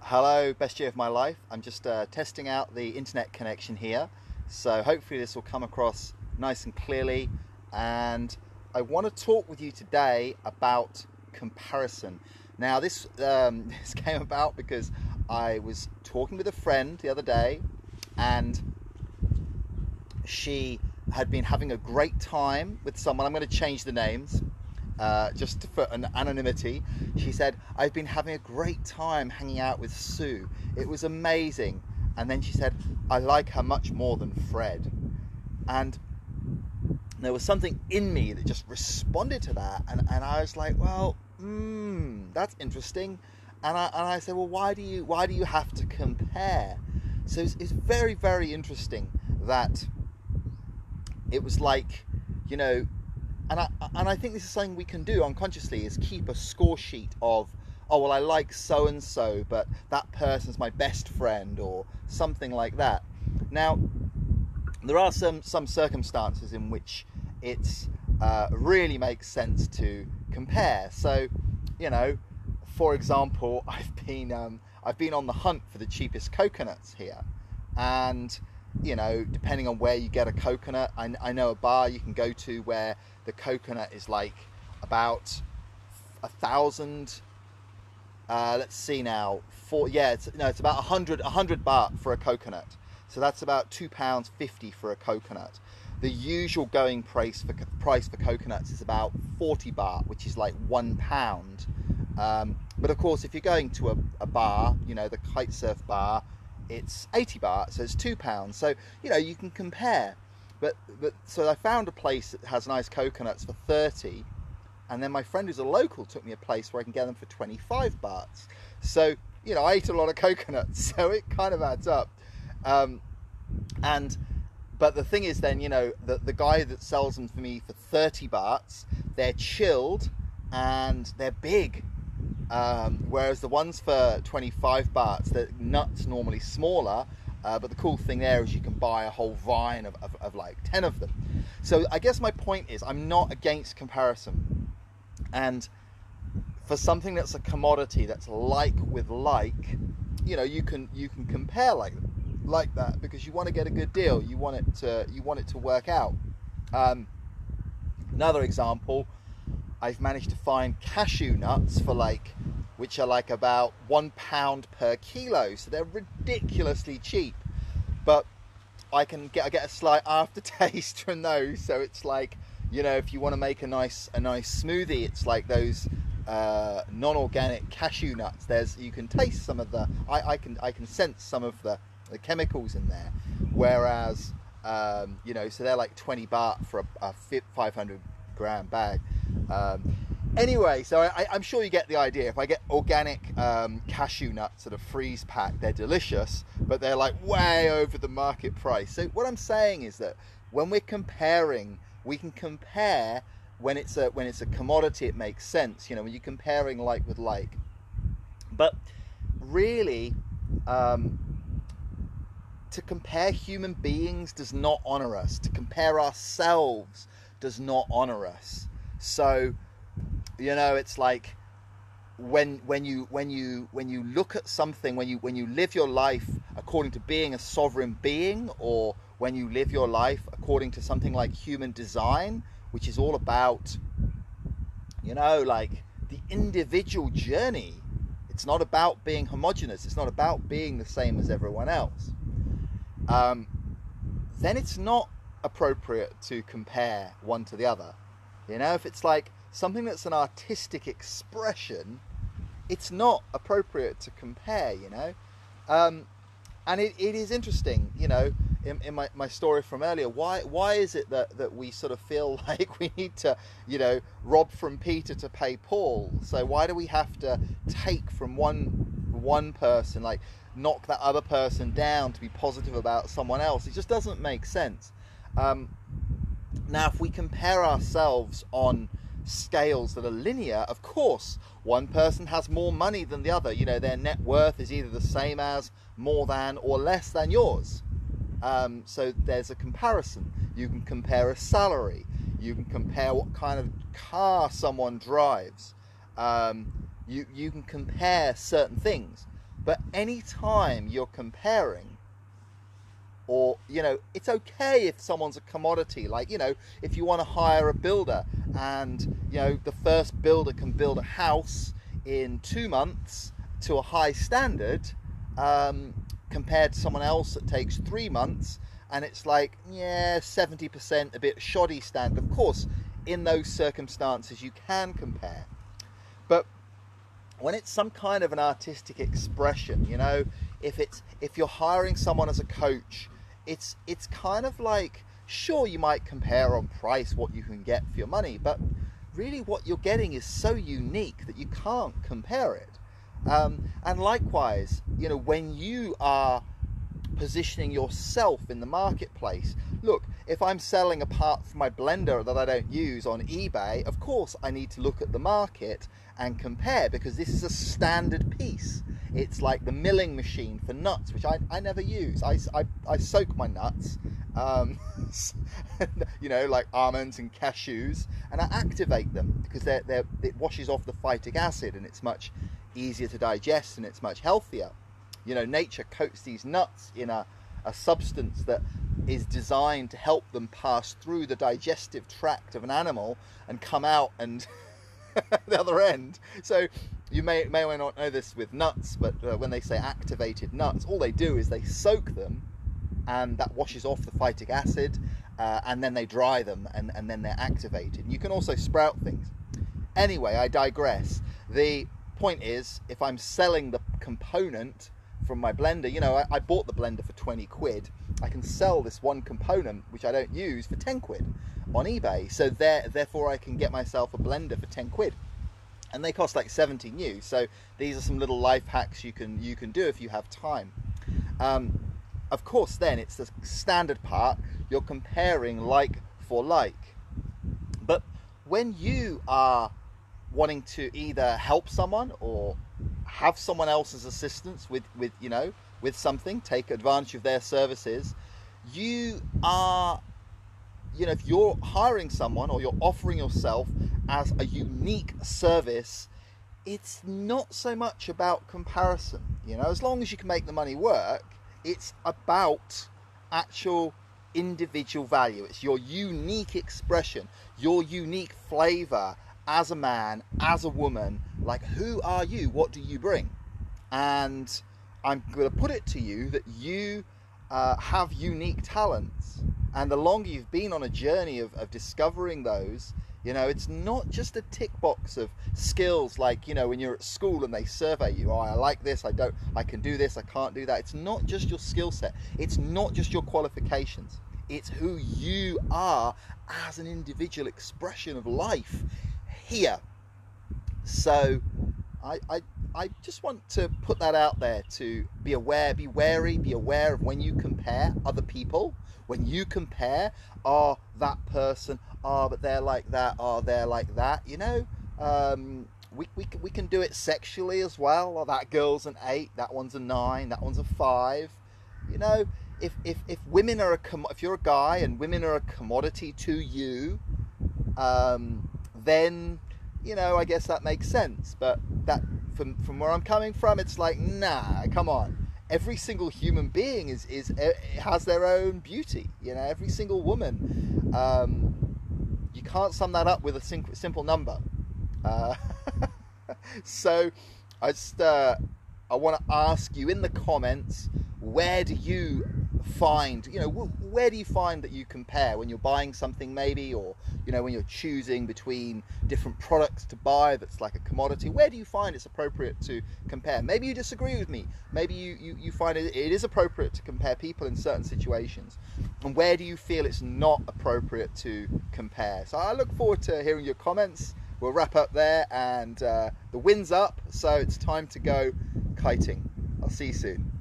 Hello, best year of my life. I'm just testing out the internet connection here. So hopefully this will come across nice and clearly. And I want to talk with you today about comparison. Now this, this came about because I was talking with a friend the other day, and she had been having a great time with someone. I'm going to change the names just for an anonymity. She said, I've been having a great time hanging out with Sue. It was amazing. And then she said, I like her much more than Fred. And there was something in me that just responded to that. And I was like, well, that's interesting. And I said, well, why do you have to compare? So it's very, very interesting that it was like, you know, and I think this is something we can do unconsciously, is keep a score sheet of, oh, well, I like so and so, but that person's my best friend, or something like that. Now, there are some circumstances in which it's really makes sense to compare. So, you know, for example, I've been on the hunt for the cheapest coconuts here, and you know, depending on where you get a coconut, I know a bar you can go to where the coconut is like about 1,000. Let's see now. It's about 100 baht for a coconut. So that's about £2.50 for a coconut. The usual going price for coconuts is about 40 baht, which is like £1. But of course, if you're going to a bar, you know, the kite surf bar, it's 80 baht, so it's £2. So, you know, you can compare. But so I found a place that has nice coconuts for 30, and then my friend who's a local took me a place where I can get them for 25 bahts. So, you know, I ate a lot of coconuts, so it kind of adds up. But the thing is then, you know, the guy that sells them for me for 30 bahts, they're chilled and they're big. Whereas the ones for 25 bahts, the nuts normally smaller, but the cool thing there is you can buy a whole vine of like 10 of them. So I guess my point is, I'm not against comparison. And for something that's a commodity, that's like with like, you know, you can compare like that, because you want to get a good deal. You want it to work out. Another example, I've managed to find cashew nuts which are like about £1 per kilo, so they're ridiculously cheap. But I get a slight aftertaste from those, so it's like, you know, if you want to make a nice smoothie, it's like those non-organic cashew nuts. You can taste some of the, I can sense some of the chemicals in there, whereas you know, so they're like 20 baht for a 500 gram bag. Anyway, so I'm sure you get the idea. If I get organic cashew nuts at a freeze pack, they're delicious, but they're like way over the market price. So what I'm saying is that when we're comparing, we can compare when it's a commodity. It makes sense, you know, when you're comparing like with like. But really, to compare human beings does not honor us. To compare ourselves does not honor us. So, you know, it's like when you look at something, when you live your life according to being a sovereign being, or when you live your life according to something like human design, which is all about, you know, like the individual journey. It's not about being homogenous. It's not about being the same as everyone else. Then it's not appropriate to compare one to the other. You know, if it's like something that's an artistic expression, it's not appropriate to compare, you know. And it is interesting, you know, in my story from earlier, why is it that we sort of feel like we need to, you know, rob from Peter to pay Paul? So why do we have to take from one person, like knock that other person down to be positive about someone else? It just doesn't make sense. Now, if we compare ourselves on scales that are linear, of course, one person has more money than the other. You know, their net worth is either the same as, more than, or less than yours. So there's a comparison. You can compare a salary. You can compare what kind of car someone drives. You can compare certain things. But anytime you're comparing, or, it's okay if someone's a commodity, like, if you want to hire a builder and, the first builder can build a house in 2 months to a high standard, compared to someone else that takes 3 months, and it's like, 70% a bit shoddy standard. Of course, in those circumstances, you can compare. But when it's some kind of an artistic expression, if you're hiring someone as a coach, it's kind of like, sure, you might compare on price what you can get for your money, but really what you're getting is so unique that you can't compare it. And likewise, when you are positioning yourself in the marketplace, look, if I'm selling a part for my blender that I don't use on eBay, of course I need to look at the market and compare, because this is a standard piece. It's like the milling machine for nuts, which I never use. I soak my nuts, like almonds and cashews, and I activate them because it washes off the phytic acid, and it's much easier to digest, and it's much healthier. Nature coats these nuts in a substance that is designed to help them pass through the digestive tract of an animal and come out and the other end. So you may or may not know this with nuts, but when they say activated nuts, all they do is they soak them, and that washes off the phytic acid, and then they dry them, and then they're activated. You can also sprout things. Anyway, I digress. The point is, if I'm selling the component from my blender, I bought the blender for 20 quid. I can sell this one component, which I don't use, for 10 quid on eBay. So therefore I can get myself a blender for 10 quid. And they cost like 70 new. So these are some little life hacks you can do if you have time. Of course, then it's the standard part. You're comparing like for like. But when you are wanting to either help someone or have someone else's assistance with something, take advantage of their services, you are, if you're hiring someone or you're offering yourself as a unique service, it's not so much about comparison. As long as you can make the money work, it's about actual individual value. It's your unique expression, your unique flavor as a man, as a woman. Like, who are you? What do you bring? And I'm going to put it to you that you have unique talents. And the longer you've been on a journey of discovering those, it's not just a tick box of skills like, when you're at school and they survey you, I like this, I can do this, I can't do that. It's not just your skill set. It's not just your qualifications. It's who you are as an individual expression of life here. So I just want to put that out there, to be aware, be wary, be aware of when you compare other people, when you compare, that person, but they're like that, they're like that, we can do it sexually as well. Oh, that girl's an 8, that one's a 9, that one's a 5. If women are if you're a guy and women are a commodity to you, then I guess that makes sense. But that from where I'm coming from, it's like, nah, come on. Every single human being has their own beauty. Every single woman. You can't sum that up with a simple number. So I want to ask you in the comments, where do you find, where do you find that you compare when you're buying something, maybe, or when you're choosing between different products to buy that's like a commodity? Where do you find it's appropriate to compare? Maybe you disagree with me. Maybe you find it is appropriate to compare people in certain situations. And where do you feel it's not appropriate to compare? So I look forward to hearing your comments. We'll wrap up there, and the wind's up, so it's time to go kiting. I'll see you soon.